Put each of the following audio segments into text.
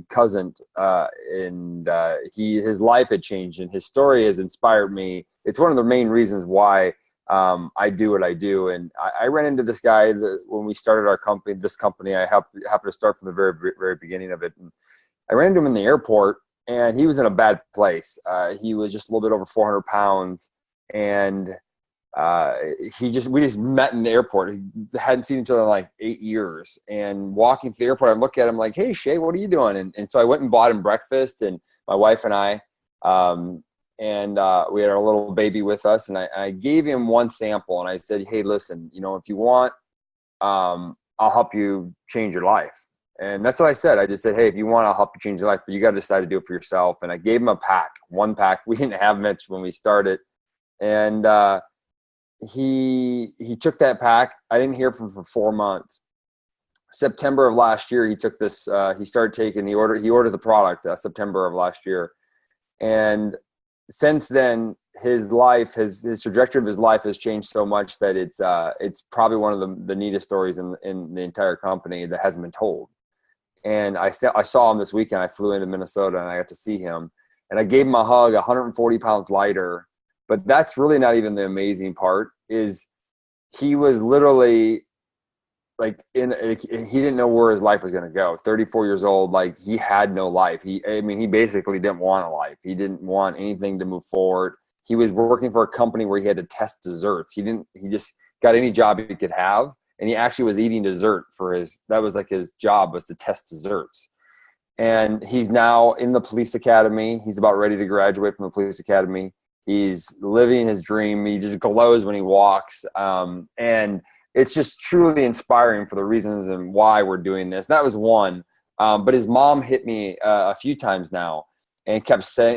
cousin, and his life had changed, and his story has inspired me. It's one of the main reasons why I do what I do. And I ran into this guy when we started our company. This company, I happened to start from the very, very beginning of it. And I ran into him in the airport, and he was in a bad place. He was just a little bit over 400 pounds, and we just met in the airport. He hadn't seen each other in like 8 years. And walking to the airport, I look at him like, "Hey, Shay, what are you doing?" And so I went and bought him breakfast, and my wife and I, and we had our little baby with us. And I gave him one sample, and I said, "Hey, listen, if you want, I'll help you change your life." And that's what I said. I just said, "Hey, if you want, I'll help you change your life, but you got to decide to do it for yourself." And I gave him one pack. We didn't have much when we started. And he took that pack. I didn't hear from him for 4 months. September of last year, he took this. He started taking. He ordered the product September of last year, and since then, his life, his trajectory of his life has changed so much that it's probably one of the neatest stories in the entire company that hasn't been told. And I saw him this weekend. I flew into Minnesota, and I got to see him, and I gave him a hug. 140 pounds lighter. But that's really not even the amazing part. Is he was literally like he didn't know where his life was going to go. 34 years old, like he had no life. He basically didn't want a life. He didn't want anything to move forward. He was working for a company where he had to test desserts. He just got any job he could have, and he actually was eating dessert that was like his job, was to test desserts. And he's now in the police academy. He's about ready to graduate from the police academy. He's living his dream. He just glows when he walks. And it's just truly inspiring for the reasons and why we're doing this. That was one. But his mom hit me a few times now, and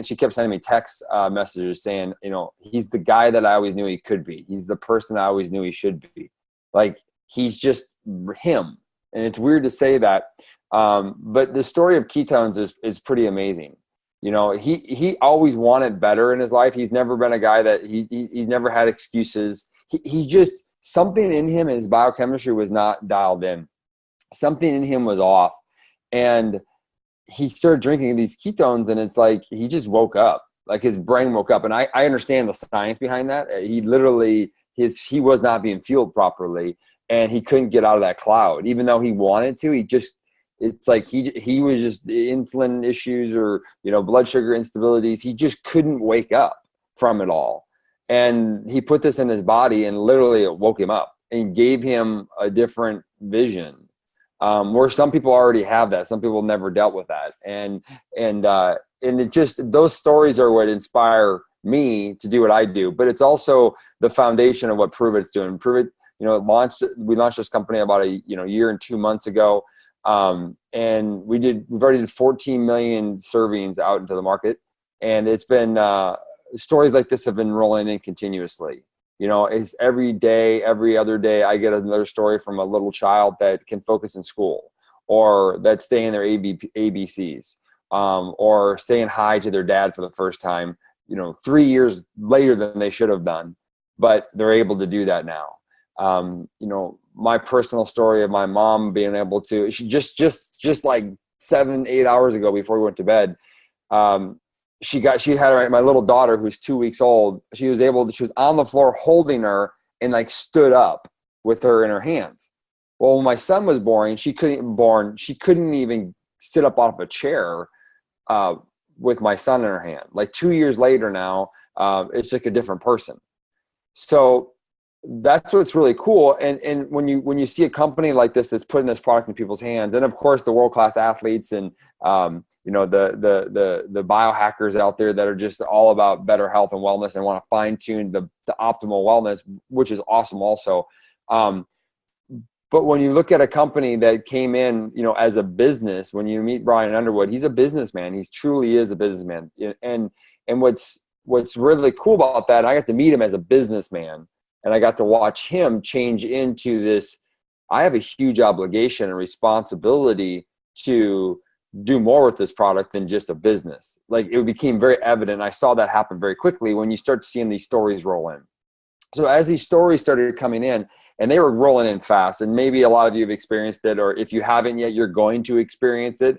she kept sending me text messages saying, he's the guy that I always knew he could be. He's the person I always knew he should be. Like, he's just him. And it's weird to say that. But the story of ketones is pretty amazing. He always wanted better in his life. He's never been a guy that he's never had excuses. He just, something in him, his biochemistry was not dialed in. Something in him was off. And he started drinking these ketones, and it's like he just woke up. Like, his brain woke up. And I understand the science behind that. He literally, he was not being fueled properly, and he couldn't get out of that cloud. Even though he wanted to, it's like he was just insulin issues or, blood sugar instabilities. He just couldn't wake up from it all. And he put this in his body, and literally it woke him up and gave him a different vision. Where some people already have that. Some people never dealt with that. And it just, those stories are what inspire me to do what I do. But it's also the foundation of what Pruvit's doing. Pruvit, we launched this company about a year and 2 months ago. And we've already did 14 million servings out into the market. And it's been, stories like this have been rolling in continuously. It's every day, every other day, I get another story from a little child that can focus in school, or that's staying their ABCs, or saying hi to their dad for the first time, 3 years later than they should have done, but they're able to do that now. My personal story of my mom being able to, she just like 7-8 hours ago before we went to bed, she had my little daughter who's 2 weeks old. She was on the floor holding her and like stood up with her in her hands. Well, when my son was born, she couldn't even sit up off a chair with my son in her hand. Like 2 years later now, it's like a different person. So that's what's really cool. And when you see a company like this that's putting this product in people's hands, and of course the world-class athletes and the biohackers out there that are just all about better health and wellness and want to fine-tune the optimal wellness, which is awesome also. But when you look at a company that came in, as a business, when you meet Brian Underwood, he's a businessman. He truly is a businessman. And what's really cool about that, I got to meet him as a businessman. And I got to watch him change into this. I have a huge obligation and responsibility to do more with this product than just a business. Like, it became very evident. I saw that happen very quickly when you start seeing these stories roll in. So as these stories started coming in, and they were rolling in fast, and maybe a lot of you have experienced it, or if you haven't yet, you're going to experience it.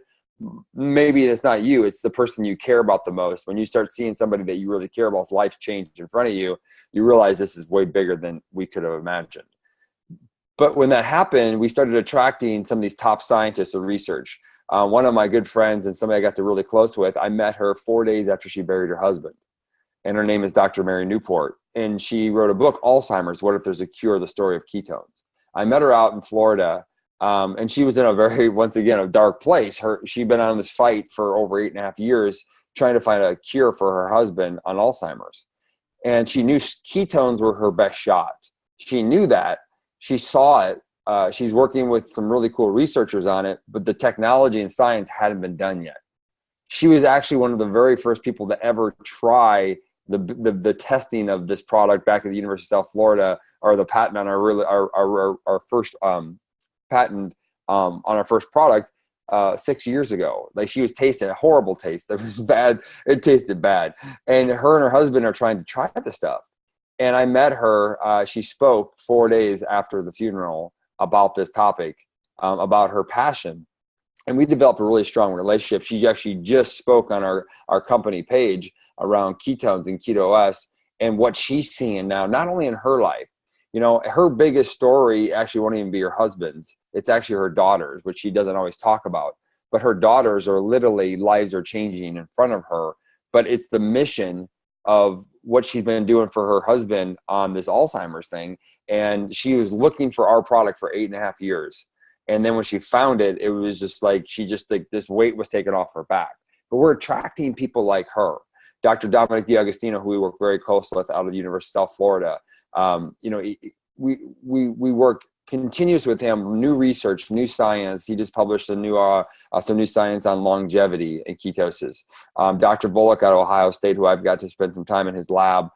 maybe it's not you, it's the person you care about the most. When you start seeing somebody that you really care about's life changed in front of you, you realize this is way bigger than we could have imagined. But when that happened, we started attracting some of these top scientists of research. One of my good friends and somebody I got to really close with, I met her 4 days after she buried her husband. And her name is Dr. Mary Newport. And she wrote a book, Alzheimer's, What If There's a Cure? The Story of Ketones. I met her out in Florida, and she was in a very, once again, a dark place. She'd been on this fight for over 8.5 years trying to find a cure for her husband on Alzheimer's. And she knew ketones were her best shot. She knew that. She saw it. She's working with some really cool researchers on it, but the technology and science hadn't been done yet. She was actually one of the very first people to ever try the testing of this product back at the University of South Florida, or the patent on our first patent on our first product 6 years ago. Like, she was tasting a horrible taste. That was bad. It tasted bad. And her husband are trying to try this stuff. And I met her, she spoke 4 days after the funeral about this topic, about her passion. And we developed a really strong relationship. She actually just spoke on our company page around ketones and Keto OS and what she's seeing now, not only in her life. You know, her biggest story actually won't even be her husband's. It's actually her daughters, which she doesn't always talk about. But her daughters are literally, lives are changing in front of her. But it's the mission of what she's been doing for her husband on this Alzheimer's thing. And she was looking for our product for 8.5 years. And then when she found it, it was just like, this weight was taken off her back. But we're attracting people like her. Dr. Dominic D'Agostino, who we work very close with out of the University of South Florida. We work continuous with him, new research, new science. He just published some new science on longevity and ketosis. Dr. Bullock out of Ohio State, who I've got to spend some time in his lab,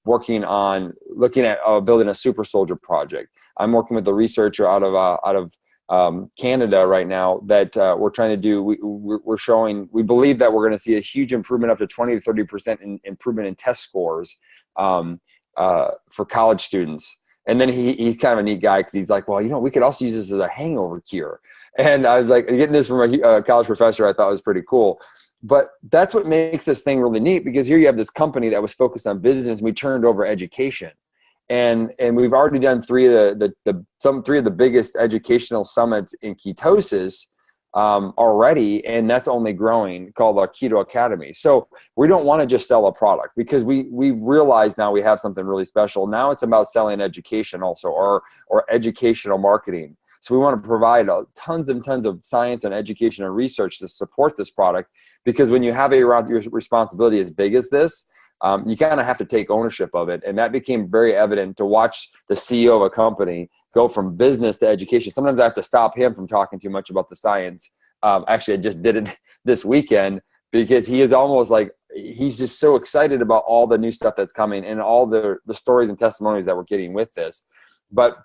looking at building a super soldier project. I'm working with a researcher out of Canada right now that we're trying to do. We believe that we're going to see a huge improvement, up to 20 to 30% improvement in test scores for college students. And then he's kind of a neat guy, because he's like, well, we could also use this as a hangover cure. And I was like, getting this from a college professor, I thought was pretty cool. But that's what makes this thing really neat, because here you have this company that was focused on business, and we turned over education. And we've already done three of the biggest educational summits in ketosis already, and that's only growing, called our Keto Academy. So we don't want to just sell a product, because we realize now we have something really special. Now it's about selling education also, or educational marketing. So we want to provide tons and tons of science and education and research to support this product, because when you have your responsibility as big as this, you kind of have to take ownership of it. And that became very evident to watch the CEO of a company go from business to education. Sometimes I have to stop him from talking too much about the science. Actually, I just did it this weekend, because he is almost like, he's just so excited about all the new stuff that's coming and all the stories and testimonies that we're getting with this. But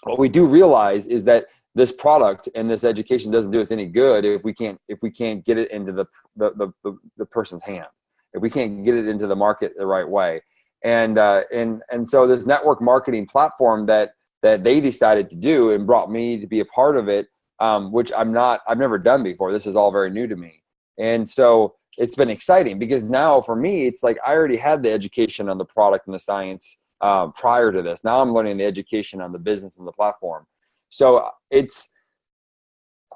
what we do realize is that this product and this education doesn't do us any good if we can't get it into the person's hand, if we can't get it into the market the right way. And so this network marketing platform that they decided to do and brought me to be a part of it, which I've never done before. This is all very new to me. And so it's been exciting, because now for me, it's like I already had the education on the product and the science prior to this. Now I'm learning the education on the business and the platform. So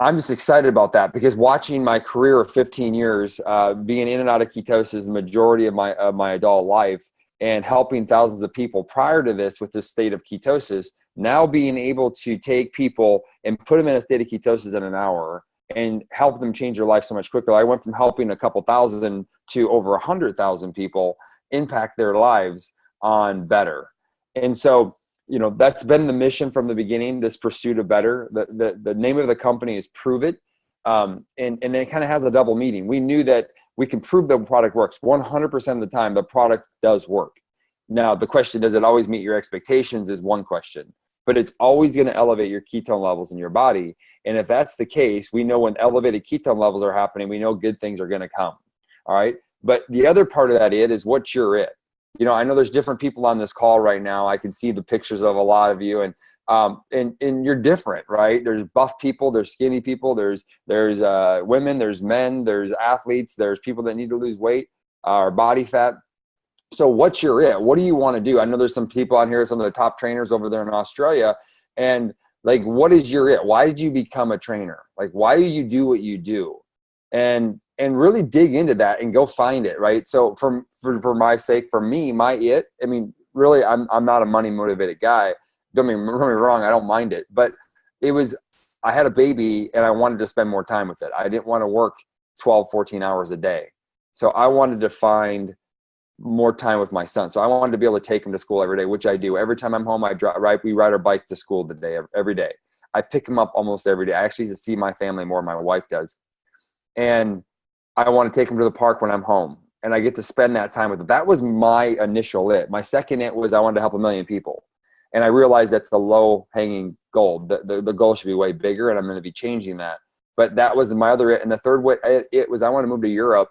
I'm just excited about that, because watching my career of 15 years, being in and out of ketosis the majority of my adult life, and helping thousands of people prior to this with this state of ketosis, now being able to take people and put them in a state of ketosis in an hour and help them change their life so much quicker. I went from helping a couple thousand to over 100,000 people impact their lives on better. And so, that's been the mission from the beginning, this pursuit of better. The name of the company is Pruvit. And it kind of has a double meaning. We knew that we can prove the product works 100% of the time. The product does work. Now, the question, does it always meet your expectations, is one question, but it's always going to elevate your ketone levels in your body. And if that's the case, we know when elevated ketone levels are happening, we know good things are going to come. All right. But the other part of that is what's your it? I know there's different people on this call right now. I can see the pictures of a lot of you, and And you're different, right? There's buff people, there's skinny people, there's women, there's men, there's athletes, there's people that need to lose weight or body fat. So what's your it? What do you want to do? I know there's some people on here, some of the top trainers over there in Australia, and like, what is your it? Why did you become a trainer? Like, why do you do what you do? And really dig into that and go find it, right? So for my sake, for me, my it, I mean, really, I'm not a money motivated guy. Don't get me wrong, I don't mind it, but I had a baby and I wanted to spend more time with it. I didn't want to work 12, 14 hours a day. So I wanted to find more time with my son. So I wanted to be able to take him to school every day, which I do. Every time I'm home, we ride our bike to school every day. I pick him up almost every day. I actually see my family more than my wife does. And I want to take him to the park when I'm home, and I get to spend that time with him. That was my initial it. My second it was I wanted to help 1 million people. And I realized that's the low hanging goal. The goal should be way bigger, and I'm going to be changing that. But that was my other it. And the third it was I want to move to Europe.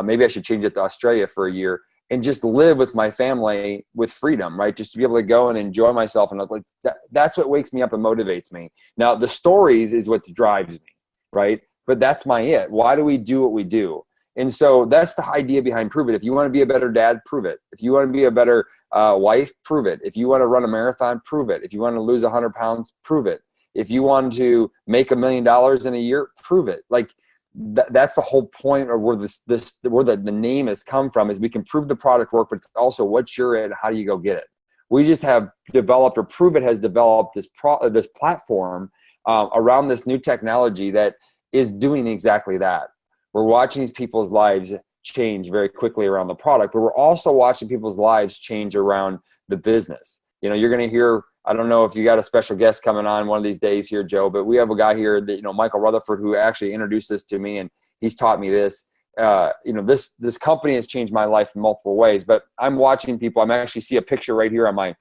Maybe I should change it to Australia for a year and just live with my family with freedom, right? Just to be able to go and enjoy myself. And like that's what wakes me up and motivates me. Now, the stories is what drives me, right? But that's my it. Why do we do what we do? And so that's the idea behind Pruvit. If you want to be a better dad, prove it. If you want to be a better wife, prove it. If you want to run a marathon, prove it. If you want to lose 100 pounds, prove it. If you want to make $1 million in a year, prove it. Like that's the whole point of where where the name has come from, is we can prove the product work, but it's also what's your it, how do you go get it? We just have developed, or Pruvit has developed this platform around this new technology that is doing exactly that. We're watching these people's lives change very quickly around the product, but we're also watching people's lives change around the business. You know, you're going to hear, I don't know if you got a special guest coming on one of these days here, Joe, but we have a guy here that, Michael Rutherford, who actually introduced this to me, and he's taught me this. This company has changed my life in multiple ways, but I'm watching people. I'm actually see a picture right here on my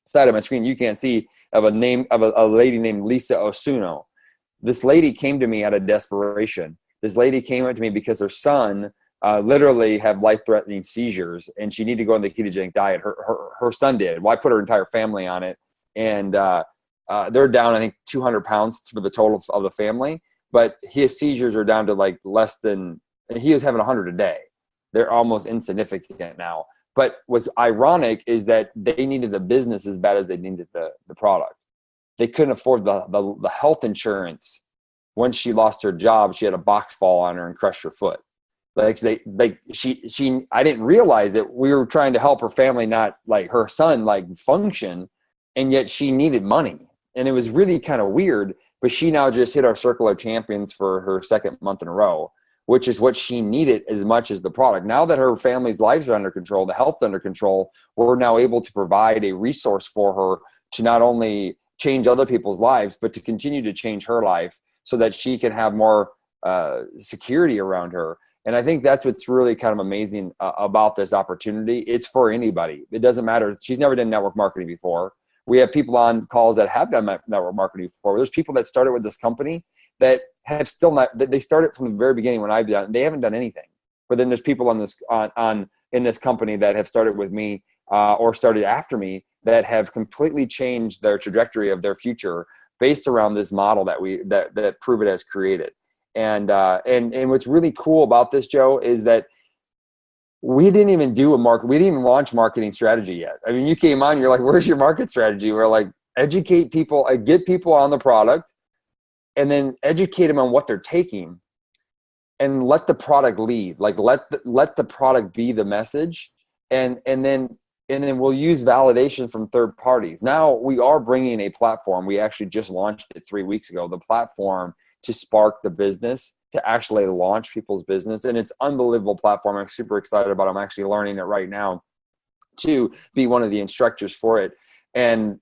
side of my screen. You can't see, of a name of a lady named Lisa Osuno. This lady came to me out of desperation. This lady came up to me because her son literally had life-threatening seizures, and she needed to go on the ketogenic diet. Her son did. Well, I put her entire family on it, and they're down, I think, 200 pounds for the total of the family. But his seizures are down to like less than, and he was having 100 a day. They're almost insignificant now. But what's ironic is that they needed the business as bad as they needed the product. They couldn't afford the health insurance. Once she lost her job, she had a box fall on her and crushed her foot. I didn't realize that we were trying to help her family, not like her son, like function. And yet she needed money. And it was really kind of weird, but she now just hit our Circle of Champions for her second month in a row, which is what she needed as much as the product. Now that her family's lives are under control, the health's under control, we're now able to provide a resource for her to not only change other people's lives, but to continue to change her life so that she can have more security around her. And I think that's what's really kind of amazing about this opportunity. It's for anybody. It doesn't matter. She's never done network marketing before. We have people on calls that have done network marketing before. There's people that started with this company that have still not, they started from the very beginning when I've done, they haven't done anything. But then there's people in this company that have started with me or started after me that have completely changed their trajectory of their future based around this model that Pruvit has created. And what's really cool about this, Joe, is that we didn't even we didn't even launch marketing strategy yet. I mean, you came on, you're like, where's your market strategy? We're like, educate people, get people on the product, and then educate them on what they're taking, and let the product lead. Like let the product be the message, and then we'll use validation from third parties. Now we are bringing a platform. We actually just launched it 3 weeks ago, the platform to spark the business, to actually launch people's business. And it's an unbelievable platform. I'm super excited about it. I'm actually learning it right now to be one of the instructors for it. And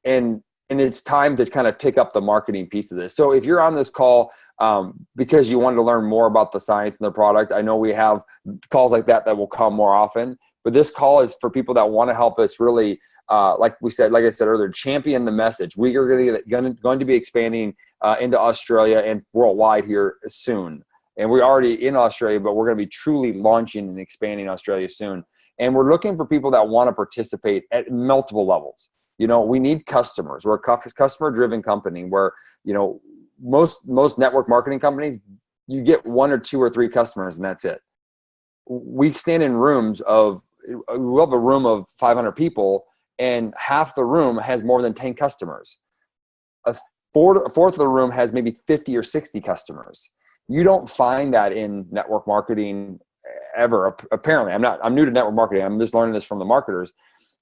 it's time to kind of pick up the marketing piece of this. So if you're on this call because you wanted to learn more about the science and the product, I know we have calls like that will come more often. But this call is for people that want to help us really, like I said earlier, champion the message. We are going to be expanding into Australia and worldwide here soon. And we're already in Australia, but we're going to be truly launching and expanding Australia soon. And we're looking for people that want to participate at multiple levels. we need customers. We're a customer-driven company where, most network marketing companies, you get 1 or 2 or 3 customers and that's it. We stand in rooms we have a room of 500 people and half the room has more than 10 customers. A fourth of the room has maybe 50 or 60 customers. You don't find that in network marketing ever. Apparently, I'm new to network marketing. I'm just learning this from the marketers.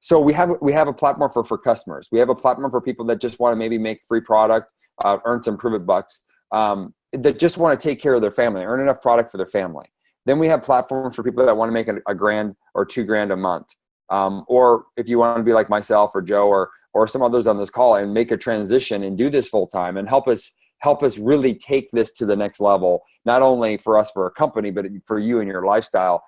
So we have a platform for customers. We have a platform for people that just want to maybe make free product, earn some Pruvit bucks, that just want to take care of their family, earn enough product for their family. Then we have platforms for people that want to make a grand or $2,000 a month. Or if you want to be like myself or Joe or some others on this call and make a transition and do this full time and help us really take this to the next level, not only for us, for a company, but for you and your lifestyle.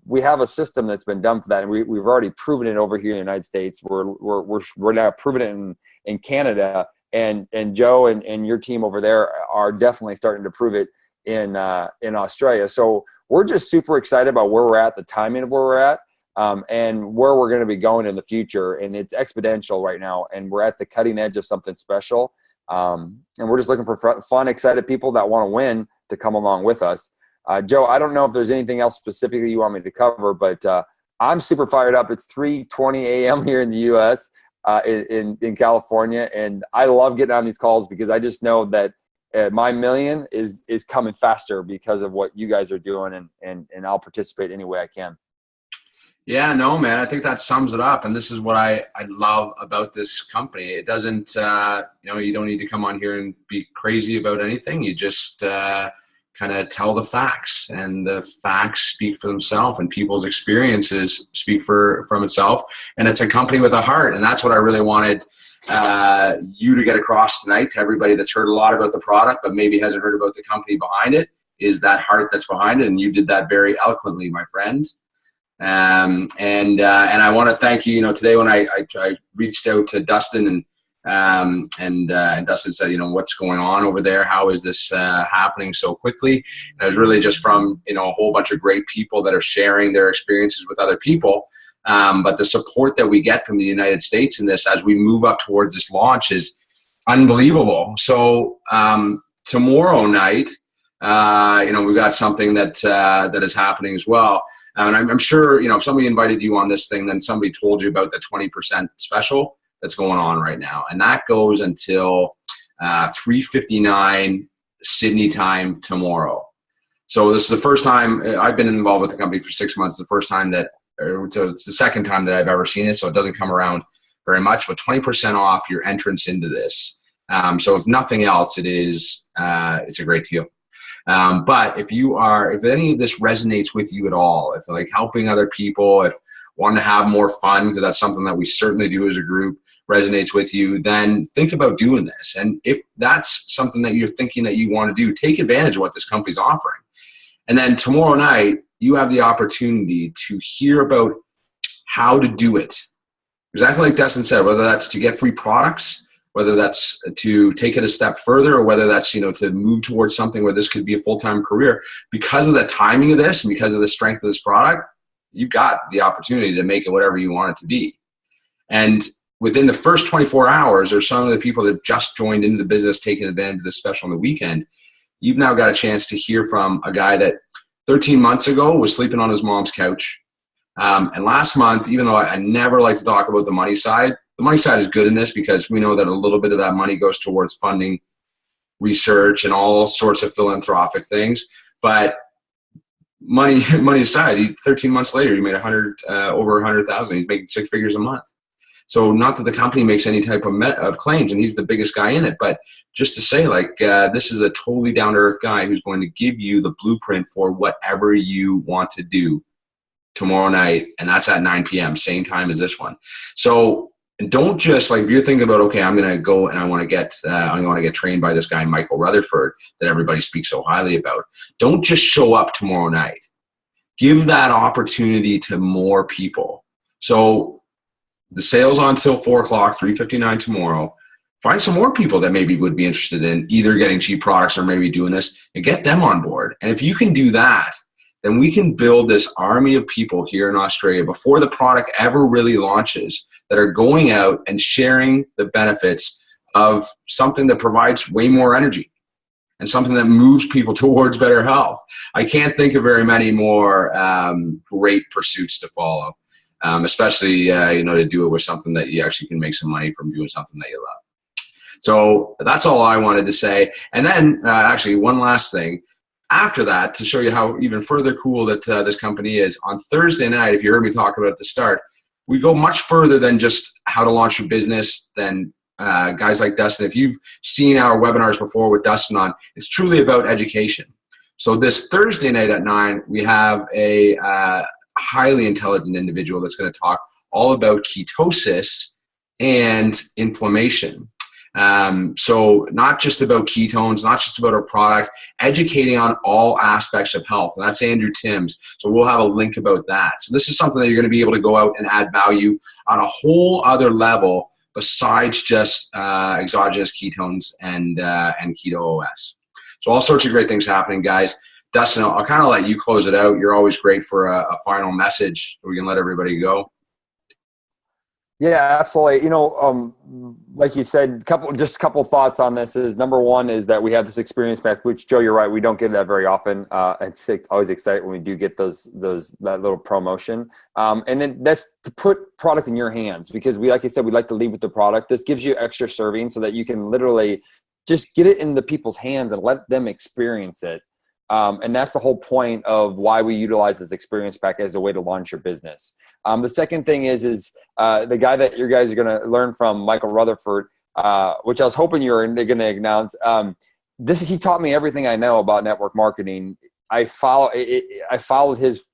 We have a system that's been done for that. And we've already proven it over here in the United States. We're now proving it in Canada. And Joe and your team over there are definitely starting to prove it in Australia. So we're just super excited about where we're at, the timing of where we're at, and where we're going to be going in the future. And it's exponential right now. And we're at the cutting edge of something special. And we're just looking for fun, excited people that want to win to come along with us. Joe, I don't know if there's anything else specifically you want me to cover, but I'm super fired up. It's 3:20 a.m. here in the U.S., in California. And I love getting on these calls because I just know that my million is coming faster because of what you guys are doing, and I'll participate any way I can. Yeah, no, man, I think that sums it up. And this is what I love about this company. It doesn't, you don't need to come on here and be crazy about anything. You just kind of tell the facts, and the facts speak for themselves, and people's experiences speak from itself. And it's a company with a heart. And that's what I really wanted you to get across tonight to everybody that's heard a lot about the product, but maybe hasn't heard about the company behind it, is that heart that's behind it. And you did that very eloquently, my friend. And I want to thank you. Today when I reached out to Dustin and Dustin said, what's going on over there? How is this happening so quickly? And it was really just from a whole bunch of great people that are sharing their experiences with other people. But the support that we get from the United States in this as we move up towards this launch is unbelievable. So tomorrow night, we've got something that is happening as well. And I'm sure, if somebody invited you on this thing, then somebody told you about the 20% special that's going on right now. And that goes until 3:59 Sydney time tomorrow. So this is the first time I've been involved with the company for 6 months. The first time it's the second time that I've ever seen it. So it doesn't come around very much, but 20% off your entrance into this. So if nothing else, it's a great deal. But if any of this resonates with you at all, if like helping other people, if wanting to have more fun, because that's something that we certainly do as a group, resonates with you, then think about doing this. And if that's something that you're thinking that you want to do, take advantage of what this company's offering. And then tomorrow night, you have the opportunity to hear about how to do it. Because I feel like Dustin said, whether that's to get free products, whether that's to take it a step further, or whether that's, to move towards something where this could be a full-time career, because of the timing of this and because of the strength of this product, you've got the opportunity to make it whatever you want it to be. And within the first 24 hours, or some of the people that just joined into the business, taking advantage of this special on the weekend, you've now got a chance to hear from a guy that 13 months ago was sleeping on his mom's couch. And last month, even though I never like to talk about the money side is good in this, because we know that a little bit of that money goes towards funding research and all sorts of philanthropic things. But money aside, 13 months later, he made over 100,000. He's making 6 figures a month. So not that the company makes any type of claims, and he's the biggest guy in it, but just to say, this is a totally down-to-earth guy who's going to give you the blueprint for whatever you want to do tomorrow night, and that's at 9 p.m., same time as this one. So don't just, if you're thinking about, okay, I'm going to go and I want to get trained by this guy, Michael Rutherford, that everybody speaks so highly about. Don't just show up tomorrow night. Give that opportunity to more people. So the sale's on till 4 o'clock, 3:59 tomorrow. Find some more people that maybe would be interested in either getting cheap products or maybe doing this, and get them on board. And if you can do that, then we can build this army of people here in Australia before the product ever really launches that are going out and sharing the benefits of something that provides way more energy and something that moves people towards better health. I can't think of very many more great pursuits to follow, especially to do it with something that you actually can make some money from, doing something that you love. So that's all I wanted to say. And then actually one last thing. After that, to show you how even further cool that this company is, on Thursday night, if you heard me talk about it at the start, we go much further than just how to launch your business, than guys like Dustin. If you've seen our webinars before with Dustin on, it's truly about education. So this Thursday night at 9, we have a highly intelligent individual that's going to talk all about ketosis and inflammation. So not just about ketones, not just about our product, educating on all aspects of health. And that's Andrew Timms. So we'll have a link about that. So this is something that you're going to be able to go out and add value on a whole other level besides just exogenous ketones and keto OS. So all sorts of great things happening, guys. Dustin, I'll kind of let you close it out. You're always great for a final message. We can let everybody go. Yeah, absolutely. Like you said, just a couple thoughts on this is, number one is that we have this experience pack, which, Joe, you're right, we don't get that very often. It's always exciting when we do get that little promotion. And then that's to put product in your hands, because like you said, we like to lead with the product. This gives you extra serving so that you can literally just get it in the people's hands and let them experience it. And that's the whole point of why we utilize this experience pack as a way to launch your business. The second thing is the guy that you guys are going to learn from, Michael Rutherford, which I was hoping you were going to announce. He taught me everything I know about network marketing. I followed his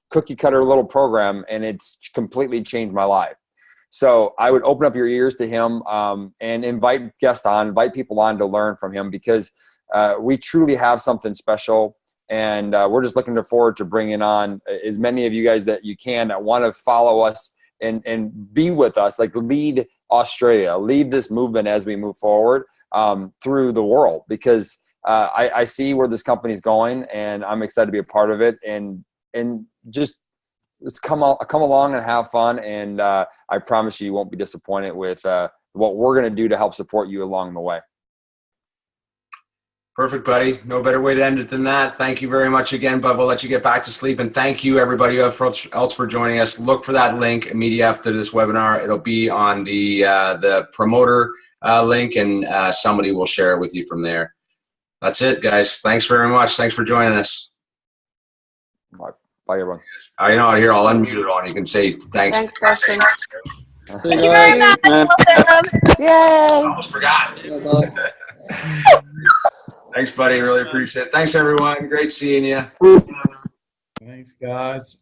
cookie cutter little program, and it's completely changed my life. So I would open up your ears to him, and invite people on to learn from him, because we truly have something special, and we're just looking forward to bringing on as many of you guys that you can that want to follow us and be with us, like lead Australia, lead this movement as we move forward through the world, because I see where this company is going, and I'm excited to be a part of it, and just come along and have fun, and I promise you won't be disappointed with what we're going to do to help support you along the way. Perfect, buddy. No better way to end it than that. Thank you very much again, bud. We'll let you get back to sleep. And thank you, everybody else for joining us. Look for that link immediately after this webinar. It'll be on the promoter link, and somebody will share it with you from there. That's it, guys. Thanks very much. Thanks for joining us. Bye, everyone. I know. Here, I'll unmute it on. You can say thanks. Thanks, Dustin. Thank you very much. Yay. I almost forgot. Thanks, buddy. Really appreciate it. Thanks, everyone. Great seeing you. Thanks, guys.